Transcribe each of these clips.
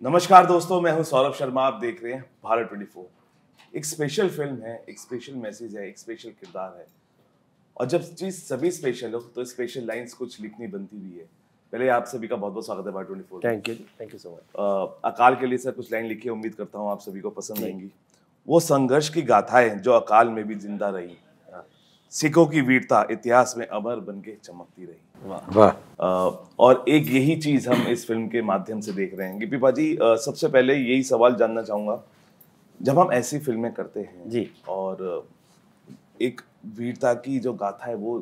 नमस्कार दोस्तों, मैं हूं सौरभ शर्मा। आप देख रहे हैं भारत 24। एक स्पेशल फिल्म है, एक स्पेशल मैसेज है, एक स्पेशल किरदार है। और जब चीज सभी स्पेशल हो तो स्पेशल लाइंस कुछ लिखनी बनती भी है। पहले आप सभी का बहुत बहुत स्वागत है Bharat 24। Thank you so much. अकाल के लिए सर कुछ लाइन लिखी है, उम्मीद करता हूँ आप सभी को पसंद आएंगी। वो संघर्ष की गाथाएं जो अकाल में भी जिंदा रही, सिखों की वीरता इतिहास में अमर बन के चमकती रही। वाह। और एक यही चीज हम इस फिल्म के माध्यम से देख रहे हैं। गिप्पी जी, सबसे पहले यही सवाल जानना चाहूंगा, जब हम ऐसी फिल्में करते हैं जी और एक वीरता की जो गाथा है वो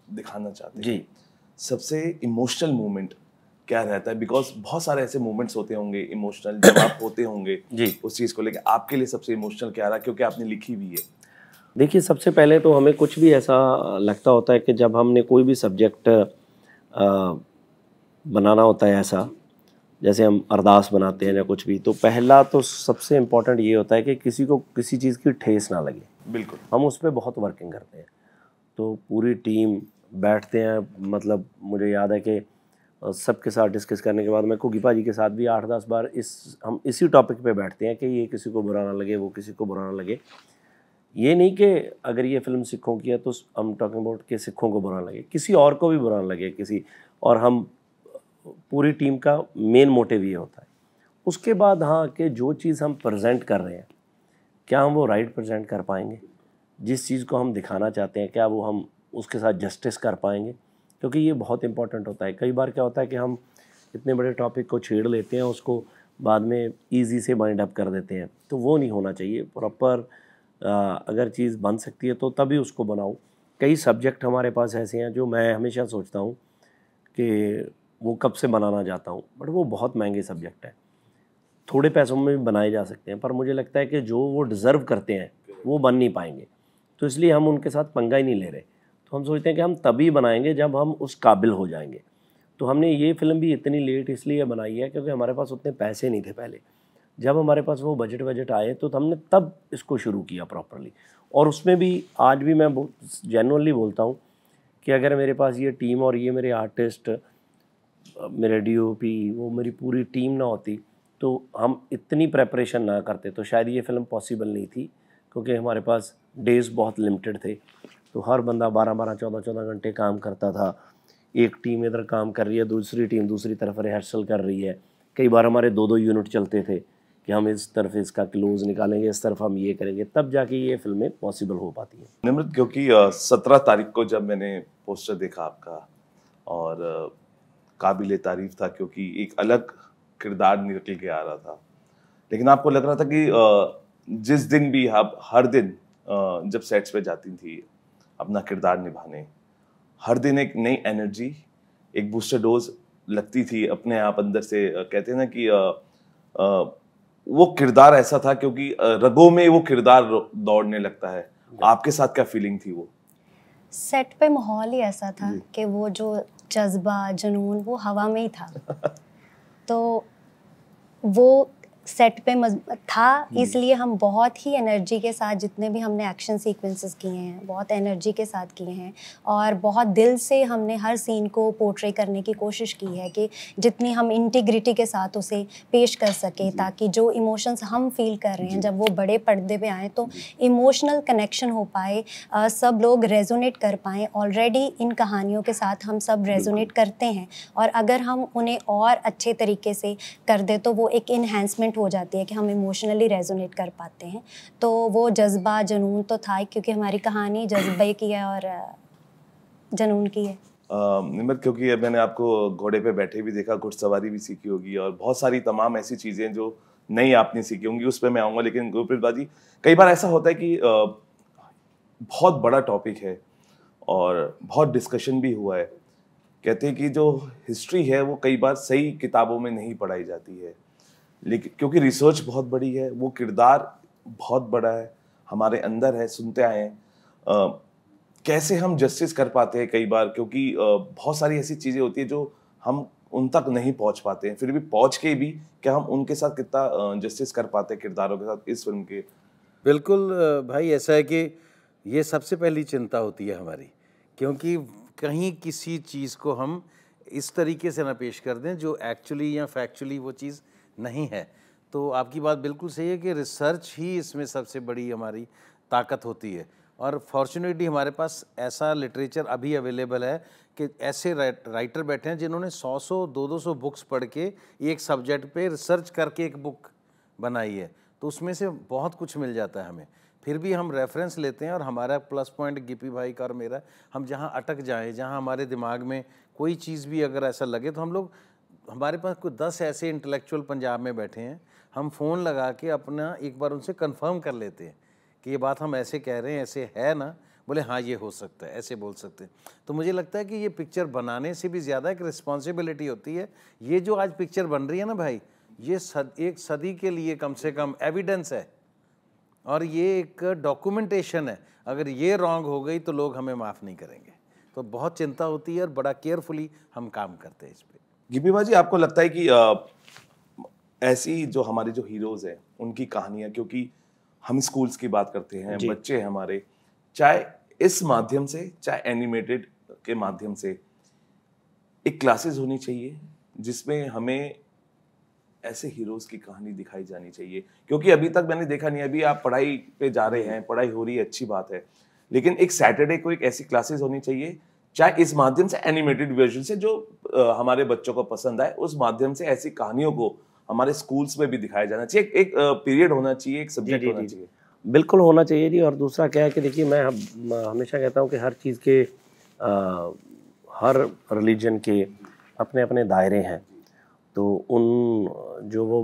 दिखाना चाहते हैं जी, सबसे इमोशनल मोमेंट क्या रहता है? बिकॉज बहुत सारे ऐसे मोमेंट्स होते होंगे इमोशनल, जब आप होते होंगे जी। उस चीज को लेकर, आपके लिए सबसे इमोशनल क्या रहा, क्योंकि आपने लिखी भी है। देखिए, सबसे पहले तो हमें कुछ भी ऐसा लगता होता है कि जब हमने कोई भी सब्जेक्ट बनाना होता है, ऐसा जैसे हम अरदास बनाते हैं या कुछ भी, तो पहला तो सबसे इम्पोर्टेंट ये होता है कि किसी को किसी चीज़ की ठेस ना लगे। बिल्कुल। हम उस पर बहुत वर्किंग करते हैं, तो पूरी टीम बैठते हैं। मतलब मुझे याद है कि सबके साथ डिस्कस करने के बाद मैं कुकी भाजी के साथ भी 8-10 बार हम इसी टॉपिक पे बैठते हैं कि ये किसी को बुरा ना लगे, वो किसी को बुरा ना लगे। ये नहीं कि अगर ये फिल्म सिखों की है तो हम टॉकिंग अबाउट कि सिखों को बुरा लगे, किसी और को भी बुरा ना लगे किसी। और हम पूरी टीम का मेन मोटिव ये होता है। उसके बाद हाँ, कि जो चीज़ हम प्रेजेंट कर रहे हैं, क्या हम वो राइट प्रेजेंट कर पाएंगे? जिस चीज़ को हम दिखाना चाहते हैं, क्या वो हम उसके साथ जस्टिस कर पाएंगे? क्योंकि ये बहुत इंपॉर्टेंट होता है। कई बार क्या होता है कि हम इतने बड़े टॉपिक को छेड़ लेते हैं, उसको बाद में ईजी से बाइंड अप कर देते हैं, तो वो नहीं होना चाहिए। प्रॉपर अगर चीज़ बन सकती है तो तभी उसको बनाओ। कई सब्जेक्ट हमारे पास ऐसे हैं जो मैं हमेशा सोचता हूँ कि वो कब से बनाना चाहता हूँ, बट वो बहुत महंगे सब्जेक्ट हैं, थोड़े पैसों में भी बनाए जा सकते हैं, पर मुझे लगता है कि जो वो डिज़र्व करते हैं वो बन नहीं पाएंगे, तो इसलिए हम उनके साथ पंगा ही नहीं ले रहे। तो हम सोचते हैं कि हम तभी बनाएंगे जब हम उस काबिल हो जाएंगे। तो हमने ये फिल्म भी इतनी लेट इसलिए बनाई है क्योंकि हमारे पास उतने पैसे नहीं थे पहले। जब हमारे पास वो बजट आए तो हमने तब इसको शुरू किया प्रॉपरली। और उसमें भी आज भी मैं जेन्युइनली बोलता हूँ कि अगर मेरे पास ये टीम और ये मेरे आर्टिस्ट, मेरे डीओपी, वो मेरी पूरी टीम ना होती, तो हम इतनी प्रेपरेशन ना करते, तो शायद ये फिल्म पॉसिबल नहीं थी। क्योंकि हमारे पास डेज़ बहुत लिमिटेड थे, तो हर बंदा 12-12, 14-14 घंटे काम करता था। एक टीम इधर काम कर रही है, दूसरी टीम दूसरी तरफ रिहर्सल कर रही है। कई बार हमारे 2-2 यूनिट चलते थे कि हम इस तरफ इसका क्लोज निकालेंगे, इस तरफ हम ये करेंगे, तब जाके ये फिल्में पॉसिबल हो पाती हैं। निमृत, क्योंकि 17 तारीख को जब मैंने पोस्टर देखा आपका, और काबिले तारीफ था क्योंकि एक अलग किरदार निकल के आ रहा था। लेकिन आपको लग रहा था कि जिस दिन भी आप हर दिन जब सेट्स पे जाती थी अपना किरदार निभाने, हर दिन एक नई एनर्जी, एक बूस्टर डोज लगती थी अपने आप अंदर से। कहते हैं ना कि वो किरदार ऐसा था क्योंकि रगों में वो किरदार दौड़ने लगता है। आपके साथ क्या फीलिंग थी वो? सेट पे माहौल ही ऐसा था कि वो जो जज्बा, जुनून वो हवा में ही था। तो वो सेट पे था, इसलिए हम बहुत ही एनर्जी के साथ जितने भी हमने एक्शन सीक्वेंसेस किए हैं, बहुत एनर्जी के साथ किए हैं और बहुत दिल से हमने हर सीन को पोर्ट्रे करने की कोशिश की है कि जितनी हम इंटीग्रिटी के साथ उसे पेश कर सकें, ताकि जो इमोशंस हम फील कर रहे हैं जब वो बड़े पर्दे पे आए तो इमोशनल कनेक्शन हो पाए, सब लोग रेजोनेट कर पाएँ। ऑलरेडी इन कहानियों के साथ हम सब रेजोनेट करते हैं, और अगर हम उन्हें और अच्छे तरीके से कर दे तो वो एक इन्हेंसमेंट हो जाती है कि हम इमोशनली रेजोनेट कर पाते हैं। तो वो जज्बा, जुनून तो था ही, क्योंकि हमारी कहानी जज्बे की है और जुनून की है। निमृत, क्योंकि मैंने आपको घोड़े पे बैठे भी देखा, घुड़सवारी भी सीखी होगी और बहुत सारी तमाम ऐसी चीजें जो नहीं आपने सीखी होंगी, उस पर मैं आऊंगा। लेकिन गुरप्रीत बाजी, कई बार ऐसा होता है कि बहुत बड़ा टॉपिक है और बहुत डिस्कशन भी हुआ है। कहते हैं कि जो हिस्ट्री है वो कई बार सही किताबों में नहीं पढ़ाई जाती है, लेकिन क्योंकि रिसर्च बहुत बड़ी है, वो किरदार बहुत बड़ा है, हमारे अंदर है, सुनते आए हैं। कैसे हम जस्टिस कर पाते हैं कई बार, क्योंकि बहुत सारी ऐसी चीजें होती है जो हम उन तक नहीं पहुंच पाते हैं, फिर भी पहुंच के भी क्या हम उनके साथ कितना जस्टिस कर पाते हैं किरदारों के साथ इस फिल्म के? बिल्कुल भाई, ऐसा है कि ये सबसे पहली चिंता होती है हमारी, क्योंकि कहीं किसी चीज़ को हम इस तरीके से ना पेश कर दें जो एक्चुअली या फैक्चुअली वो चीज़ नहीं है। तो आपकी बात बिल्कुल सही है कि रिसर्च ही इसमें सबसे बड़ी हमारी ताकत होती है। और फॉर्चुनेटली हमारे पास ऐसा लिटरेचर अभी अवेलेबल है कि ऐसे राइटर बैठे हैं जिन्होंने 100-100, 200-200 बुक्स पढ़ के एक सब्जेक्ट पे रिसर्च करके एक बुक बनाई है। तो उसमें से बहुत कुछ मिल जाता है हमें। फिर भी हम रेफरेंस लेते हैं, और हमारा प्लस पॉइंट गिपी भाई का और मेरा, हम जहाँ अटक जाएं, जहाँ हमारे दिमाग में कोई चीज़ भी अगर ऐसा लगे, तो हम लोग, हमारे पास कोई 10 ऐसे इंटेलेक्चुअल पंजाब में बैठे हैं, हम फ़ोन लगा के अपना एक बार उनसे कंफर्म कर लेते हैं कि ये बात हम ऐसे कह रहे हैं, ऐसे है ना? बोले हाँ ये हो सकता है, ऐसे बोल सकते हैं। तो मुझे लगता है कि ये पिक्चर बनाने से भी ज़्यादा एक रिस्पॉन्सिबिलिटी होती है। ये जो आज पिक्चर बन रही है ना भाई, ये एक सदी के लिए कम से कम एविडेंस है, और ये एक डॉक्यूमेंटेशन है। अगर ये रॉन्ग हो गई तो लोग हमें माफ़ नहीं करेंगे। तो बहुत चिंता होती है और बड़ा केयरफुली हम काम करते हैं इस पर। गिपी भाई जी, आपको लगता है कि ऐसी जो हमारे जो हीरोज हैं उनकी कहानियां, क्योंकि हम स्कूल्स की बात करते हैं, बच्चे हमारे, चाहे इस माध्यम से चाहे एनिमेटेड के माध्यम से, एक क्लासेस होनी चाहिए जिसमें हमें ऐसे हीरोज की कहानी दिखाई जानी चाहिए? क्योंकि अभी तक मैंने देखा नहीं। अभी आप पढ़ाई पे जा रहे हैं, पढ़ाई हो रही है, अच्छी बात है, लेकिन एक सैटरडे को एक ऐसी क्लासेस होनी चाहिए, चाहे इस माध्यम से एनिमेटेड वर्जन से जो हमारे बच्चों को पसंद आए, उस माध्यम से ऐसी कहानियों को हमारे स्कूल्स में भी दिखाया जाना चाहिए। एक पीरियड होना चाहिए, एक सब्जेक्ट होना चाहिए। बिल्कुल होना चाहिए जी। और दूसरा क्या है कि देखिए, मैं हमेशा कहता हूँ कि हर चीज़ के हर रिलीजन के अपने अपने दायरे हैं। तो उन जो वो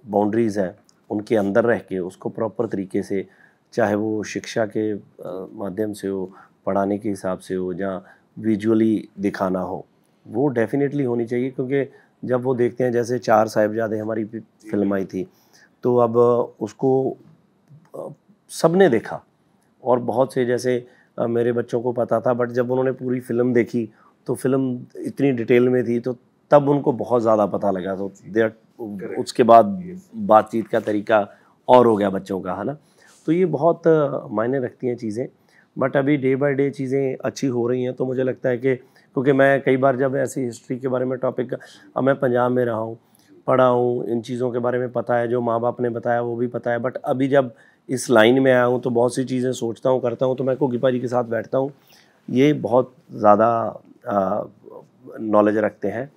बाउंड्रीज़ हैं उनके अंदर रह के उसको प्रॉपर तरीके से, चाहे वो शिक्षा के माध्यम से हो, पढ़ाने के हिसाब से हो, या विजुअली दिखाना हो, वो डेफिनेटली होनी चाहिए। क्योंकि जब वो देखते हैं, जैसे 4 साहिबजादे हमारी फिल्म आई थी, तो अब उसको सबने देखा, और बहुत से, जैसे मेरे बच्चों को पता था, बट जब उन्होंने पूरी फिल्म देखी तो फिल्म इतनी डिटेल में थी, तो तब उनको बहुत ज़्यादा पता लगा। तो उसके बाद बातचीत का तरीका और हो गया बच्चों का, है ना? तो ये बहुत मायने रखती हैं चीज़ें। बट अभी डे बाय डे चीज़ें अच्छी हो रही हैं। तो मुझे लगता है कि, क्योंकि मैं कई बार जब ऐसी हिस्ट्री के बारे में टॉपिक, अब मैं पंजाब में रहा हूँ, पढ़ा हूँ, इन चीज़ों के बारे में पता है, जो माँ बाप ने बताया वो भी पता है, बट अभी जब इस लाइन में आया हूँ तो बहुत सी चीज़ें सोचता हूँ, करता हूँ। तो मैं गिपी जी के साथ बैठता हूँ, ये बहुत ज़्यादा नॉलेज रखते हैं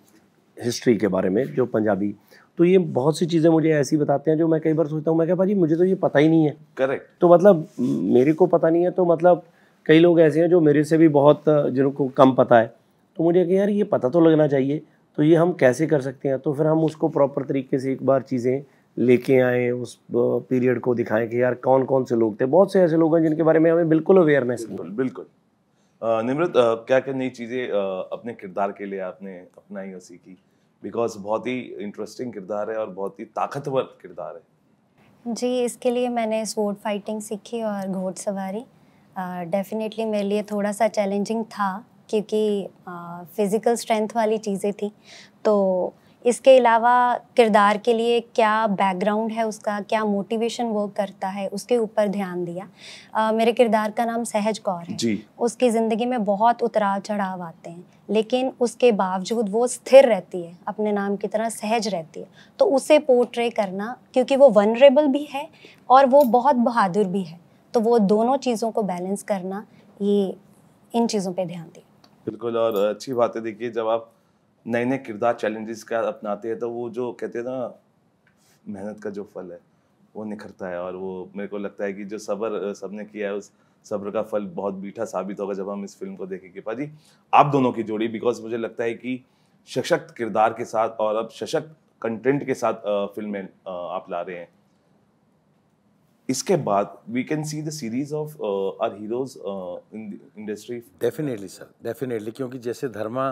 हिस्ट्री के बारे में, जो पंजाबी। तो ये बहुत सी चीज़ें मुझे ऐसी बताते हैं जो मैं कई बार सोचता हूँ, मैं क्या भाजी मुझे तो ये पता ही नहीं है। करेक्ट। तो मतलब मेरे को पता नहीं है, तो मतलब कई लोग ऐसे हैं जो मेरे से भी बहुत, जिनको कम पता है। तो मुझे कि यार ये पता तो लगना चाहिए, तो ये हम कैसे कर सकते हैं? तो फिर हम उसको प्रॉपर तरीके से एक बार चीज़ें लेके आए, उस पीरियड को दिखाएं कि यार कौन कौन से लोग थे। बहुत से ऐसे लोग हैं जिनके बारे में हमें बिल्कुल अवेयरनेस नहीं। बिल्कुल बिल्कुल। निमृत, क्या क्या नई चीज़ें अपने किरदार के लिए आपने अपनाई और सीखी? बिकॉज बहुत ही इंटरेस्टिंग किरदार है और बहुत ही ताकतवर किरदार है। जी, इसके लिए मैंने स्वॉर्ड फाइटिंग सीखी और घोड़सवारी। डेफिनेटली मेरे लिए थोड़ा सा चैलेंजिंग था, क्योंकि फिज़िकल स्ट्रेंथ वाली चीज़ें थी। तो इसके अलावा किरदार के लिए क्या बैकग्राउंड है उसका, क्या मोटिवेशन वर्क करता है, उसके ऊपर ध्यान दिया। मेरे किरदार का नाम सहज कौर है जी। उसकी ज़िंदगी में बहुत उतराव चढ़ाव आते हैं, लेकिन उसके बावजूद वो स्थिर रहती है, अपने नाम की तरह सहज रहती है। तो उसे पोर्ट्रे करना, क्योंकि वो वनरेबल भी है और वो बहुत बहादुर भी है, तो वो दोनों चीज़ों को बैलेंस करना, ये इन चीज़ों पे ध्यान दिया। बिल्कुल। और अच्छी बात है, देखिए जब आप नए नए किरदार चैलेंजेस का अपनाते हैं तो वो जो कहते हैं ना, मेहनत का जो फल है वो निखरता है। और वो मेरे को लगता है कि जो सब्र सबने किया है, उस सब्र का फल बहुत मीठा साबित होगा जब हम इस फिल्म को देखेंगे। पाजी, आप दोनों की जोड़ी, बिकॉज मुझे लगता है कि सशक्त किरदार के साथ और अब सशक्त कंटेंट के साथ फिल्में आप ला रहे हैं। इसके बाद we can see the series of our heroes in industry. Definitely sir, definitely. क्योंकि जैसे धर्मा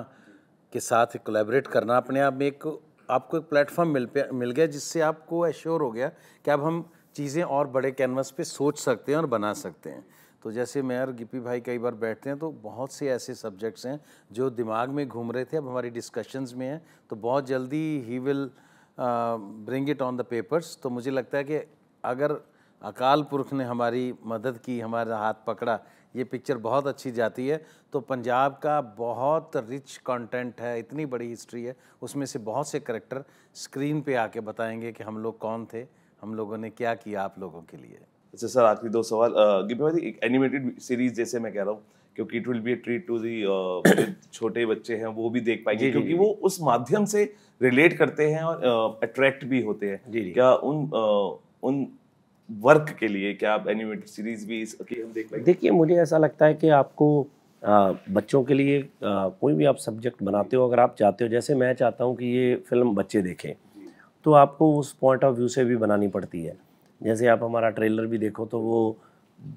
के साथ कोलैबोरेट करना अपने आप में एक, आपको एक प्लेटफॉर्म मिल गया, जिससे आपको एश्योर हो गया कि अब हम चीज़ें और बड़े कैनवस पे सोच सकते हैं और बना सकते हैं। तो जैसे मैं और गिपी भाई कई बार बैठते हैं तो बहुत से ऐसे सब्जेक्ट्स हैं जो दिमाग में घूम रहे थे, अब हमारी डिस्कशंस में हैं, तो बहुत जल्दी he will bring it on the papers. तो मुझे लगता है कि अगर अकाल पुरख ने हमारी मदद की, हमारा हाथ पकड़ा ये पिक्चर बहुत अच्छी जाती है। तो पंजाब का बहुत रिच कंटेंट है, इतनी बड़ी हिस्ट्री है, उसमें से बहुत से करैक्टर स्क्रीन पे आके बताएंगे कि हम लोग कौन थे, हम लोगों ने क्या किया आप लोगों के लिए। अच्छा सर, आखिरी 2 सवाल। गिप्पी भाई, एक एनिमेटेड सीरीज जैसे मैं कह रहा हूँ, क्योंकि it will be a treat to the छोटे बच्चे हैं वो भी देख पाएंगे, क्योंकि वो उस माध्यम से रिलेट करते हैं और अट्रैक्ट भी होते हैं। क्या उन वर्क के लिए क्या आप एनिमेटेड सीरीज भी इसकी हम देख पाएंगे? देखिए, मुझे ऐसा लगता है कि आपको बच्चों के लिए कोई भी आप सब्जेक्ट बनाते हो, अगर आप चाहते हो, जैसे मैं चाहता हूँ कि ये फिल्म बच्चे देखें, तो आपको उस पॉइंट ऑफ व्यू से भी बनानी पड़ती है। जैसे आप हमारा ट्रेलर भी देखो तो वो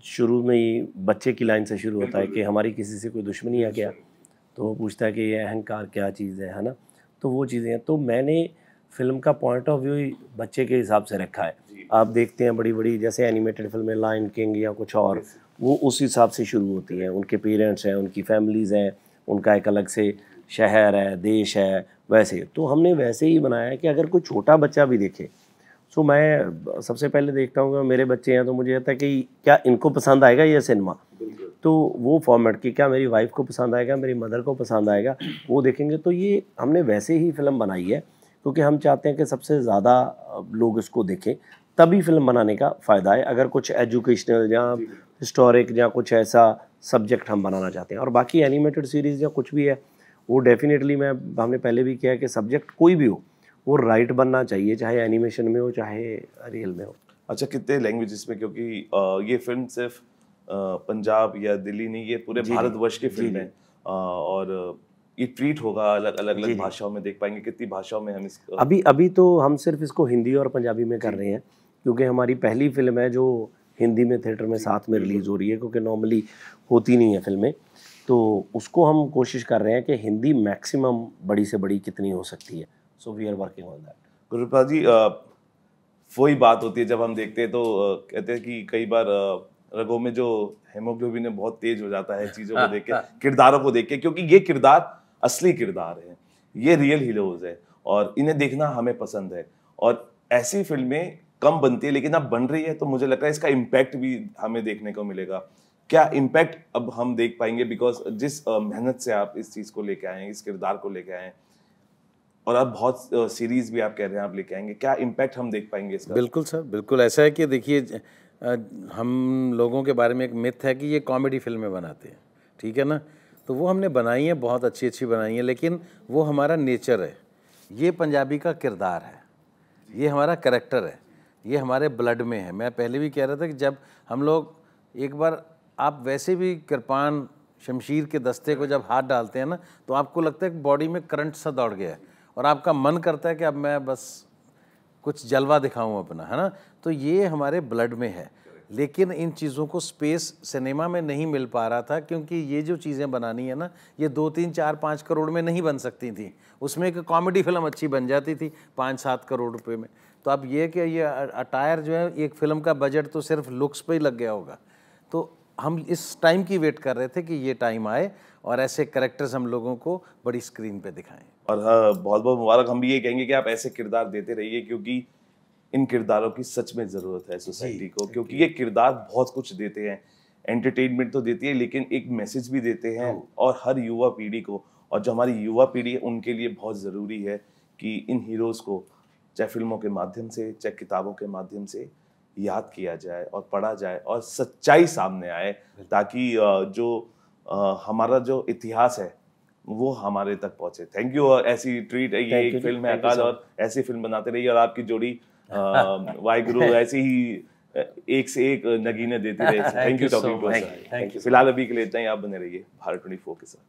शुरू में ही बच्चे की लाइन से शुरू होता है कि हमारी किसी से कोई दुश्मनी है क्या, तो वो पूछता है कि ये अहंकार क्या चीज़ है ना। तो वो चीज़ें हैं, तो मैंने फिल्म का पॉइंट ऑफ व्यू ही बच्चे के हिसाब से रखा है। आप देखते हैं बड़ी बड़ी जैसे एनिमेटेड फिल्में, लायन किंग या कुछ और, वो उस हिसाब से शुरू होती हैं। उनके पेरेंट्स हैं, उनकी फैमिलीज़ हैं, उनका एक अलग से शहर है, देश है, वैसे। तो हमने वैसे ही बनाया है कि अगर कोई छोटा बच्चा भी देखे, सो मैं सबसे पहले देखता हूँ कि मेरे बच्चे हैं तो मुझे कहता है कि क्या इनको पसंद आएगा ये सिनेमा, तो वो फॉर्मेट की क्या मेरी वाइफ को पसंद आएगा, मेरी मदर को पसंद आएगा, वो देखेंगे। तो ये हमने वैसे ही फिल्म बनाई है क्योंकि हम चाहते हैं कि सबसे ज़्यादा लोग इसको देखें, तभी फिल्म बनाने का फ़ायदा है। अगर कुछ एजुकेशनल या हिस्टोरिक या कुछ ऐसा सब्जेक्ट हम बनाना चाहते हैं, और बाकी एनिमेटेड सीरीज़ या कुछ भी है, वो डेफिनेटली हमने पहले भी किया है कि सब्जेक्ट कोई भी हो वो राइट बनना चाहिए, चाहे एनिमेशन में हो चाहे रियल में हो। अच्छा, कितने लैंग्वेजेस में, क्योंकि ये फिल्म सिर्फ पंजाब या दिल्ली नहीं, ये पूरे भारतवर्ष की फिल्म है, और ये ट्रीट होगा अलग भाषाओं में, देख पाएंगे कितनी भाषाओं में हम इसको? अभी तो हम सिर्फ इसको हिंदी और पंजाबी में कर रहे हैं, क्योंकि हमारी पहली फिल्म है जो हिंदी में थिएटर में साथ में रिलीज़ हो रही है, क्योंकि नॉर्मली होती नहीं है फिल्में। तो उसको हम कोशिश कर रहे हैं कि हिंदी मैक्सिमम बड़ी से बड़ी कितनी हो सकती है। So we are working on that. Guruprasad ji, वही बात होती है जब हम देखते हैं तो कहते हैं कि कई बार रगों में जो हेमोग्लोबिन है बहुत तेज हो जाता है चीज़ों को देख के, किरदारों को देख के, क्योंकि ये किरदार असली किरदार है, ये रियल हीरोज है और इन्हें देखना हमें पसंद है। और ऐसी फिल्में कम बनती है, लेकिन अब बन रही है, तो मुझे लगता है इसका इम्पैक्ट भी हमें देखने को मिलेगा। क्या इम्पैक्ट अब हम देख पाएंगे, बिकॉज जिस मेहनत से आप इस चीज़ को लेके आए हैं, इस किरदार को लेके आए हैं, और अब बहुत सीरीज भी आप कह रहे हैं आप लेके आएंगे, क्या इम्पैक्ट हम देख पाएंगे इसका? बिल्कुल सर, बिल्कुल ऐसा है कि देखिए, हम लोगों के बारे में एक मिथ है कि ये कॉमेडी फिल्में बनाते हैं, ठीक है ना, तो वो हमने बनाई हैं, बहुत अच्छी अच्छी बनाई हैं, लेकिन वो हमारा नेचर है, ये पंजाबी का किरदार है, ये हमारा करैक्टर है, ये हमारे ब्लड में है। मैं पहले भी कह रहा था कि जब हम लोग एक बार, आप वैसे भी कृपान शमशीर के दस्ते को जब हाथ डालते हैं ना, तो आपको लगता है कि बॉडी में करंट सा दौड़ गया है और आपका मन करता है कि अब मैं बस कुछ जलवा दिखाऊं अपना, है ना। तो ये हमारे ब्लड में है, लेकिन इन चीज़ों को स्पेस सिनेमा में नहीं मिल पा रहा था, क्योंकि ये जो चीज़ें बनानी है ना, ये 2, 3, 4, 5 करोड़ में नहीं बन सकती थी। उसमें एक कॉमेडी फिल्म अच्छी बन जाती थी 5-7 करोड़ रुपए में। तो अब ये कि ये अटायर जो है, एक फिल्म का बजट तो सिर्फ लुक्स पे ही लग गया होगा। तो हम इस टाइम की वेट कर रहे थे कि ये टाइम आए और ऐसे कैरेक्टर्स हम लोगों को बड़ी स्क्रीन पे दिखाएं। और हाँ, बहुत बहुत मुबारक। हम भी ये कहेंगे कि आप ऐसे किरदार देते रहिए, क्योंकि इन किरदारों की सच में ज़रूरत है सोसाइटी को, क्योंकि ये किरदार बहुत कुछ देते हैं। एंटरटेनमेंट तो देती है, लेकिन एक मैसेज भी देते हैं, और हर युवा पीढ़ी को, और जो हमारी युवा पीढ़ी है उनके लिए बहुत ज़रूरी है कि इन हीरोज़ को चाहे फिल्मों के माध्यम से, चाहे किताबों के माध्यम से याद किया जाए और पढ़ा जाए और सच्चाई सामने आए, ताकि हमारा जो इतिहास है वो हमारे तक पहुंचे। Thank you. ऐसी ट्रीट है, ये एक फिल्म है आकाश, और ऐसी फिल्म बनाते रहिए, और आपकी जोड़ी वाहिगुरु ऐसी ही एक से एक नगीने देती रहे। Thank you talking to us. फिलहाल अभी के लिए इतना ही, आप बने रहिए भारत 24 के साथ।